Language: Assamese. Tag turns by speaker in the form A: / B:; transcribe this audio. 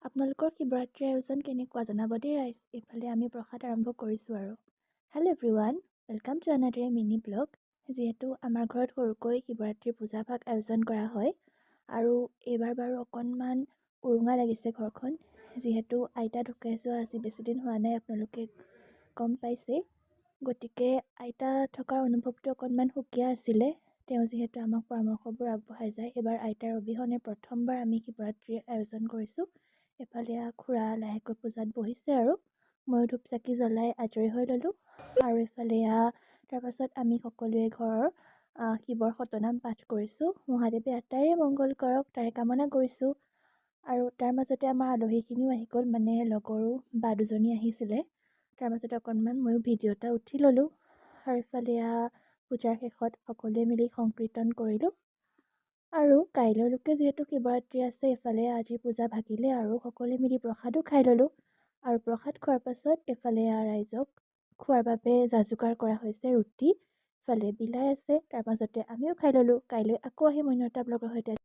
A: আপোনালোকৰ শিৱৰাত্ৰিৰ আয়োজন কেনেকুৱা জনাব দেই ৰাইজ। এইফালে আমি প্ৰসাদ আৰম্ভ কৰিছোঁ আৰু। Hello' everyone, welcome to another mini blog. যিহেতু আমাৰ ঘৰত সৰুকৈ শিৱৰাত্ৰিৰ পূজাভাগ আয়োজন কৰা হয় আৰু এইবাৰ বাৰু অকণমান উৰুঙা লাগিছে ঘৰখন, যিহেতু আইতা ঢুকাই যোৱা আজি বেছিদিন হোৱা নাই, আপোনালোকে গম পাইছেই। গতিকে আইতা থকাৰ অনুভৱটো অকণমান সুকীয়া আছিলে। তেওঁ যিহেতু আমাক পৰামৰ্শবোৰ আগবঢ়াই যায়। এইবাৰ আইতাৰ অবিহনে প্ৰথমবাৰ আমি শিৱৰাত্ৰিৰ আয়োজন কৰিছোঁ। এফালে খুৰা লাহেকৈ পূজাত বহিছে আৰু ময়ো ধূপ চাকি জ্বলাই আজৰি হৈ ল'লোঁ। আৰু এইফালে তাৰপাছত আমি সকলোৱে ঘৰৰ শিৱৰ শতনাম পাঠ কৰিছোঁ। মহাদেৱে আটাইৰে মংগল কৰক তাৰে কামনা কৰিছোঁ। আৰু তাৰ মাজতে আমাৰ আলহীখিনিও আহি গ'ল, মানে লগৰো বা দুজনী আহিছিলে। তাৰ মাজতে অকণমান ময়ো ভিডিঅ' এটা উঠি ল'লোঁ। আৰু এইফালে পূজাৰ শেষত সকলোৱে মিলি সংকীৰ্তন কৰিলোঁ। আৰু কাইলৈলৈকে যিহেতু শিৱৰাত্ৰি আছে, এইফালে আজি পূজা ভাগিলে আৰু সকলোৱে মিলি প্ৰসাদো খাই ল'লোঁ। আৰু প্ৰসাদ খোৱাৰ পাছত এইফালে ৰাইজক খোৱাৰ বাবে যা-যোগাৰ কৰা হৈছে ৰুটি, ইফালে বিলাই আছে, তাৰ মাজতে আমিও খাই ল'লোঁ। কাইলৈ আকৌ আহিম অন্য এটা ব্লগৰ সৈতে।